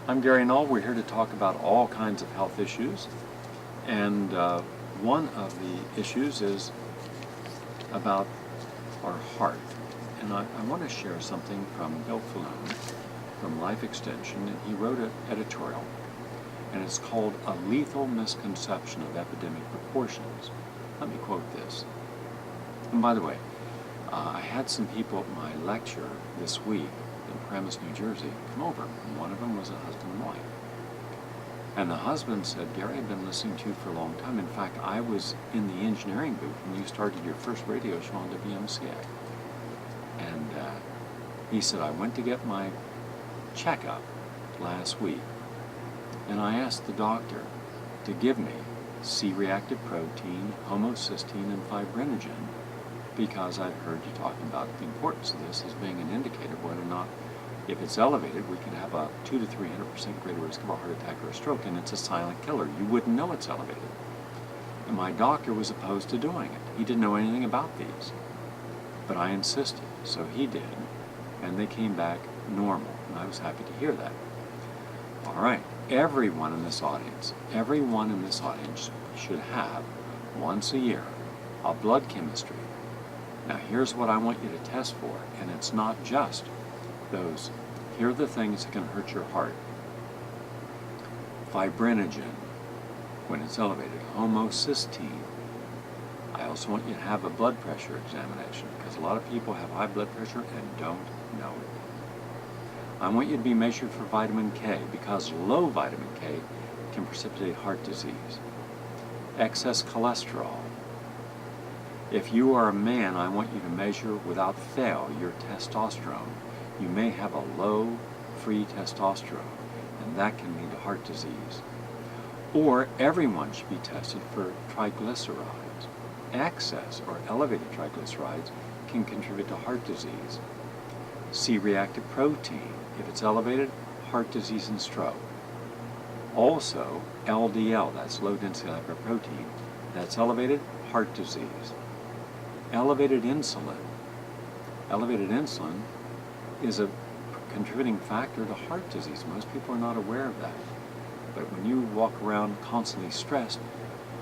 I'm Gary Null. We're here to talk about all kinds of health issues, and one of the issues is about our heart. And I want to share something from Bill Falloon from Life Extension, and he wrote an editorial, and it's called A Lethal Misconception of Epidemic Proportions. Let me quote this. And by the way, I had some people at my lecture this week in Paramus, New Jersey, come over, and one of them was a husband and wife. And the husband said, Gary, I've been listening to you for a long time. In fact, I was in the engineering booth when you started your first radio show on WMCA. And he said, I went to get my checkup last week, and I asked the doctor to give me C-reactive protein, homocysteine, and fibrinogen, because I'd heard you talking about the importance of this as being an indicator of whether or not, if it's elevated, we could have a 200 to 300% greater risk of a heart attack or a stroke, and it's a silent killer. You wouldn't know it's elevated. And my doctor was opposed to doing it. He didn't know anything about these. But I insisted, so he did, and they came back normal, and I was happy to hear that. All right, everyone in this audience should have, once a year, a blood chemistry. Now here's what I want you to test for, and it's not just those. Here are the things that can hurt your heart. Fibrinogen, when it's elevated. Homocysteine. I also want you to have a blood pressure examination, because a lot of people have high blood pressure and don't know it. I want you to be measured for vitamin K, because low vitamin K can precipitate heart disease. Excess cholesterol. If you are a man, I want you to measure without fail your testosterone. You may have a low free testosterone, and that can lead to heart disease. Or everyone should be tested for triglycerides. Excess or elevated triglycerides can contribute to heart disease. C-reactive protein, if it's elevated, heart disease and stroke. Also, LDL, that's low density lipoprotein, that's elevated, heart disease. Elevated insulin. Elevated insulin is a contributing factor to heart disease. Most people are not aware of that. But when you walk around constantly stressed,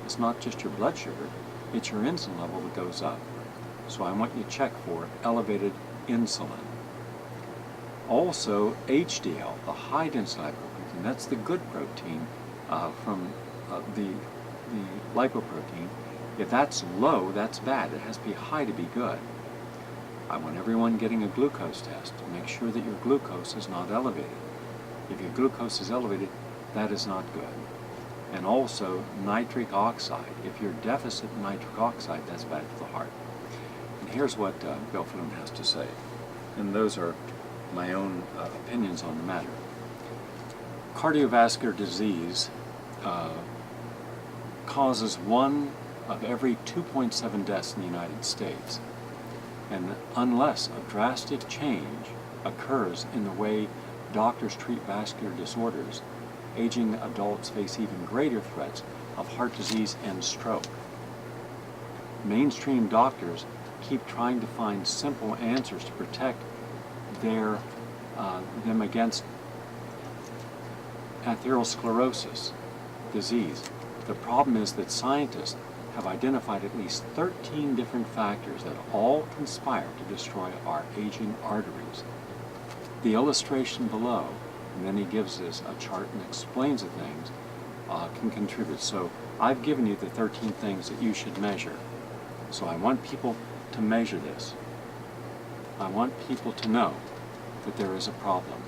it's not just your blood sugar, it's your insulin level that goes up. So I want you to check for elevated insulin. Also, HDL, the high density lipoprotein, that's the good protein from the lipoprotein. If that's low, that's bad. It has to be high to be good. I want everyone getting a glucose test to make sure that your glucose is not elevated. If your glucose is elevated, that is not good. And also nitric oxide. If you're deficit in nitric oxide, that's bad for the heart. And here's what Bill Falloon has to say. And those are my own opinions on the matter. Cardiovascular disease causes one of every 2.7 deaths in the United States. And unless a drastic change occurs in the way doctors treat vascular disorders, aging adults face even greater threats of heart disease and stroke. Mainstream doctors keep trying to find simple answers to protect them against atherosclerosis disease. The problem is that scientists have identified at least 13 different factors that all conspire to destroy our aging arteries. The illustration below, and then he gives us a chart and explains the things, can contribute. So I've given you the 13 things that you should measure. So I want people to measure this. I want people to know that there is a problem.